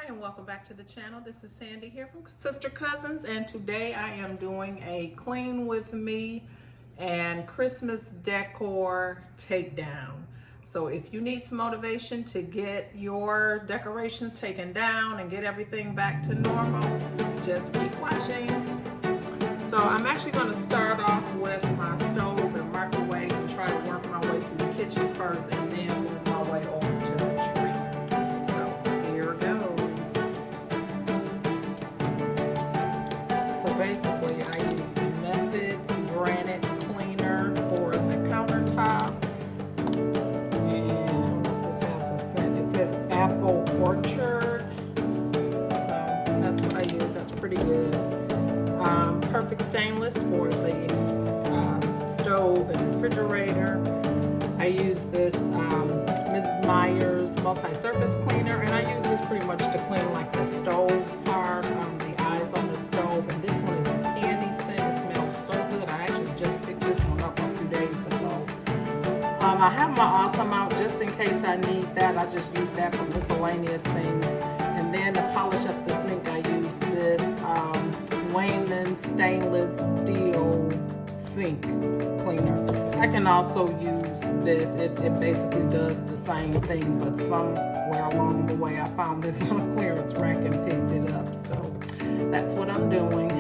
Hi and welcome back to the channel. This is Sandy here from Sister Cousins, and today I am doing a clean with me and Christmas decor takedown. So if you need some motivation to get your decorations taken down and get everything back to normal, just keep watching. So I'm actually going to start off with my stove and microwave and try to work my way through the kitchen first and then move my way over to the tree. Basically, I use the Method Granite Cleaner for the countertops, and this has a scent. It says Apple Orchard, so that's what I use. That's pretty good. Perfect stainless for the stove and refrigerator. I use this Mrs. Meyer's multi-surface cleaner, and I use this pretty much to clean like the stove part, the eyes on the stove. And this one is a candy scent. It smells so good. I actually just picked this one up a few days ago. I have my Awesome out just in case I need that. I just use that for miscellaneous things. And then to polish up the sink, I use this Wayman stainless steel sink cleaner. I can also use this. It basically does the same thing, but somewhere along the way I found this on a clearance rack and picked it up. So that's what I'm doing.